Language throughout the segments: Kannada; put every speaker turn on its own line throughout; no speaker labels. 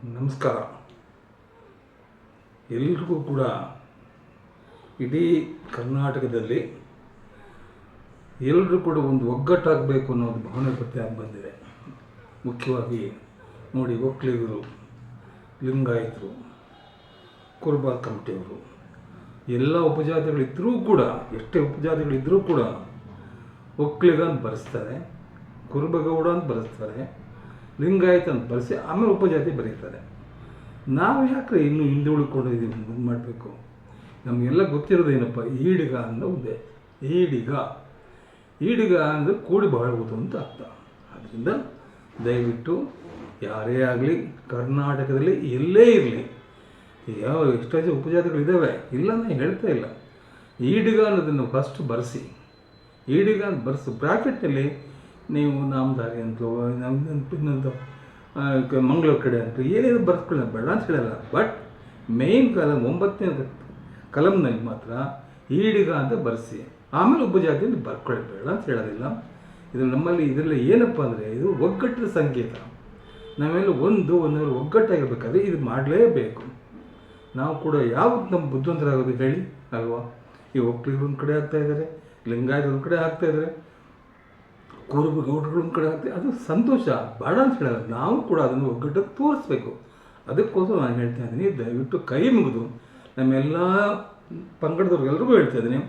ನಮಸ್ಕಾರ. ಎಲ್ರಿಗೂ ಕೂಡ ಇಡೀ ಕರ್ನಾಟಕದಲ್ಲಿ ಎಲ್ಲರೂ ಕೂಡ ಒಂದು ಒಗ್ಗಟ್ಟಾಗಬೇಕು ಅನ್ನೋದು ಭಾವನೆ ಗೊತ್ತಾಗಿ ಬಂದಿದೆ. ಮುಖ್ಯವಾಗಿ ನೋಡಿ, ಒಕ್ಕಲಿಗರು, ಲಿಂಗಾಯತರು, ಕುರುಬ ಕಮಿಟಿಯವರು, ಎಲ್ಲ ಉಪಜಾತಿಗಳಿದ್ದರೂ ಕೂಡ, ಎಷ್ಟೇ ಉಪಜಾತಿಗಳಿದ್ದರೂ ಕೂಡ ಒಕ್ಕಲಿಗ ಅಂತ ಬರೆಸ್ತಾರೆ, ಕುರುಬಗೌಡ ಅಂತ ಬರೆಸ್ತಾರೆ, ಲಿಂಗಾಯತ ಅಂತ ಬರೆಸಿ ಆಮೇಲೆ ಉಪಜಾತಿ ಬರೀತಾರೆ. ನಾವು ಯಾಕೆ ಇನ್ನೂ ಹಿಂದೆ ಉಳ್ಕೊಂಡಿದ್ದೀವಿ? ಮುಂದೆ ಮಾಡಬೇಕು. ನಮಗೆಲ್ಲ ಗೊತ್ತಿರೋದೇನಪ್ಪ, ಈಡಿಗ ಅನ್ನೋ ಉದ್ದೆ. ಈಡಿಗ ಅಂದರೆ ಕೂಡಿ ಬಾಳುವುದು ಅಂತ ಅರ್ಥ. ಆದ್ದರಿಂದ ದಯವಿಟ್ಟು ಯಾರೇ ಆಗಲಿ, ಕರ್ನಾಟಕದಲ್ಲಿ ಎಲ್ಲೇ ಇರಲಿ, ಎಷ್ಟೋ ಉಪಜಾತಿಗಳಿದ್ದಾವೆ, ಇಲ್ಲ ನಾನು ಹೇಳ್ತಾ ಇಲ್ಲ. ಈಡಿಗ ಅನ್ನೋದನ್ನು ಫಸ್ಟ್ ಬರೆಸಿ, ಈಡಿಗ ಅಂತ ಬರೆಸು. ಬ್ರಾಕೆಟ್ನಲ್ಲಿ ನೀವು ನಾಮಧಾರಿ ಅಂತಲೋ ಇನ್ನೊಂದು ಮಂಗಳೂರು ಕಡೆ ಅಂತ ಏನೇನು ಬರ್ಸ್ಕೊಳ್ಳಿ, ಬೇಡ ಅಂತ ಹೇಳಲ್ಲ. ಬಟ್ ಮೇಯ್ನ್ ಕಾಲಮ್ 9ನೇ ಕಲಮ್ನಲ್ಲಿ ಮಾತ್ರ ಈಡಿಗ ಅಂತ ಬರೆಸಿ, ಆಮೇಲೆ ಉಪಜಾತಿಯಿಂದ ಬರ್ಕೊಳ್ಳಿ, ಬೇಡ ಅಂತ ಹೇಳೋದಿಲ್ಲ. ಇದು ನಮ್ಮಲ್ಲಿ ಇದರಲ್ಲಿ ಏನಪ್ಪ ಅಂದರೆ, ಇದು ಒಗ್ಗಟ್ಟಿನ ಸಂಕೇತ. ನಾವೆಲ್ಲ ಒಂದರಲ್ಲಿ ಒಗ್ಗಟ್ಟಾಗಿರ್ಬೇಕಾದ್ರೆ ಇದು ಮಾಡಲೇಬೇಕು. ನಾವು ಕೂಡ ಯಾವಾಗ ನಮ್ಮ ಬುದ್ಧಿವಂತರಾಗೋದು ಹೇಳಿ ಅಲ್ವಾ? ಈ ಒಕ್ಕಲಿಗರು ಒಂದು ಕಡೆ ಆಗ್ತಾಯಿದ್ದಾರೆ, ಲಿಂಗಾಯತ ಒಂದು ಕಡೆ ಆಗ್ತಾಯಿದ್ದಾರೆ, ಕುರುಬಗೌಡರು ಒಂದು ಕಡೆ ಆಗ್ತದೆ. ಅದು ಸಂತೋಷ, ಬೇಡ ಅಂತ ಹೇಳಲ್ಲ. ನಾವು ಕೂಡ ಅದನ್ನು ಒಗ್ಗಟ್ಟಿಗೆ ತೋರಿಸ್ಬೇಕು. ಅದಕ್ಕೋಸ್ಕರ ನಾನು ಹೇಳ್ತಾ ಇದ್ದೀನಿ, ದಯವಿಟ್ಟು ಕೈ ಮುಗಿದು ನಮ್ಮೆಲ್ಲ ಪಂಗಡದವ್ರಿಗೆಲ್ರಿಗೂ ಹೇಳ್ತಾ ಇದ್ದೀನಿ,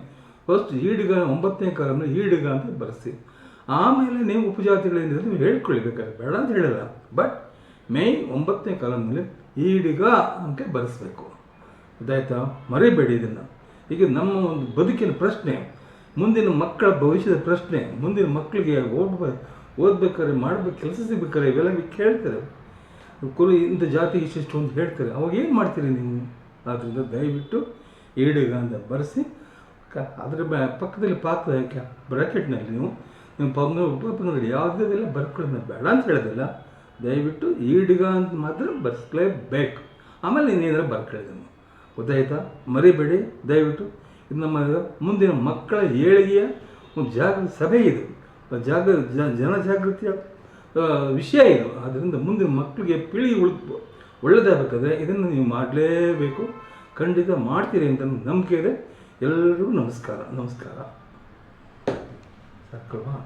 ಫಸ್ಟ್ ಈಡಿಗ 9ನೇ ಕಾಲಮ್ನ ಈಡಿಗ ಅಂತ ಬರೆಸಿ, ಆಮೇಲೆ ನೀವು ಉಪಜಾತಿಗಳಿಂದ ನೀವು ಹೇಳ್ಕೊಳ್ಬೇಕಾದ್ರೆ, ಬೇಡ ಅಂತ ಹೇಳಲ್ಲ. ಬಟ್ ಮೇಯ್ನ್ 9ನೇ ಕಾಲಮ್ನಲ್ಲಿ ಈಡಿಗ ಅಂತ ಬರೆಸ್ಬೇಕು. ಗೊತ್ತಾಯ್ತಾ? ಮರಿಬೇಡಿ ಇದನ್ನು. ಈಗ ನಮ್ಮ ಒಂದು ಬದುಕಿನ ಪ್ರಶ್ನೆ, ಮುಂದಿನ ಮಕ್ಕಳ ಭವಿಷ್ಯದ ಪ್ರಶ್ನೆ, ಮುಂದಿನ ಮಕ್ಕಳಿಗೆ ಓದ್ಬೇಕಾದ್ರೆ, ಮಾಡಬೇಕು, ಕೆಲಸ ಸಿಗ್ಬೇಕಾದ್ರೆ ಇವೆಲ್ಲ ಕೇಳ್ತಾರೆ. ಇಂಥ ಜಾತಿ ಇಷ್ಟಿಷ್ಟು ಅಂತ ಹೇಳ್ತಾರೆ. ಅವಾಗ ಏನು ಮಾಡ್ತೀರಿ ನೀವು? ಆದ್ದರಿಂದ ದಯವಿಟ್ಟು ಈಡಿಗ ಅಂತ ಬರೆಸಿ, ಅದರ ಪಕ್ಕದಲ್ಲಿ ಬ್ರಾಕೆಟ್ನಲ್ಲಿ ನೀವು ಉಪಪಂಗಡದಲ್ಲಿ ಯಾವುದೆಲ್ಲ ಬರ್ಕೊಳ್ಳೋದು ಬೇಡ ಅಂತ ಹೇಳೋದಿಲ್ಲ. ದಯವಿಟ್ಟು ಈಡಿಗ ಅಂತ ಮಾತ್ರ ಬರೆಸಲೇಬೇಕು. ಆಮೇಲೆ ಇನ್ನೇನಾದ್ರು ಬರ್ಕೊಳ್ಳೋದನ್ನು. ಗೊತ್ತಾಯ್ತಾ? ಮರಿಬೇಡಿ ದಯವಿಟ್ಟು. ಇದು ನಮ್ಮ ಮುಂದಿನ ಮಕ್ಕಳ ಏಳಿಗೆಯ ಒಂದು ಜಾಗೃತಿ ಸಭೆ, ಇದು ಜನಜಾಗೃತಿಯ ವಿಷಯ ಇದು. ಆದ್ದರಿಂದ ಮುಂದಿನ ಮಕ್ಕಳಿಗೆ ಪೀಳಿಗೆ ಒಳ್ಳೆಯದಾಗಬೇಕಾದ್ರೆ ಇದನ್ನು ನೀವು ಮಾಡಲೇಬೇಕು. ಖಂಡಿತ ಮಾಡ್ತೀರಿ ಅಂತ ನಂಬಿಕೆ ಇದೆ. ಎಲ್ಲರಿಗೂ ನಮಸ್ಕಾರ. ಸಾಕಲ್ವಾ?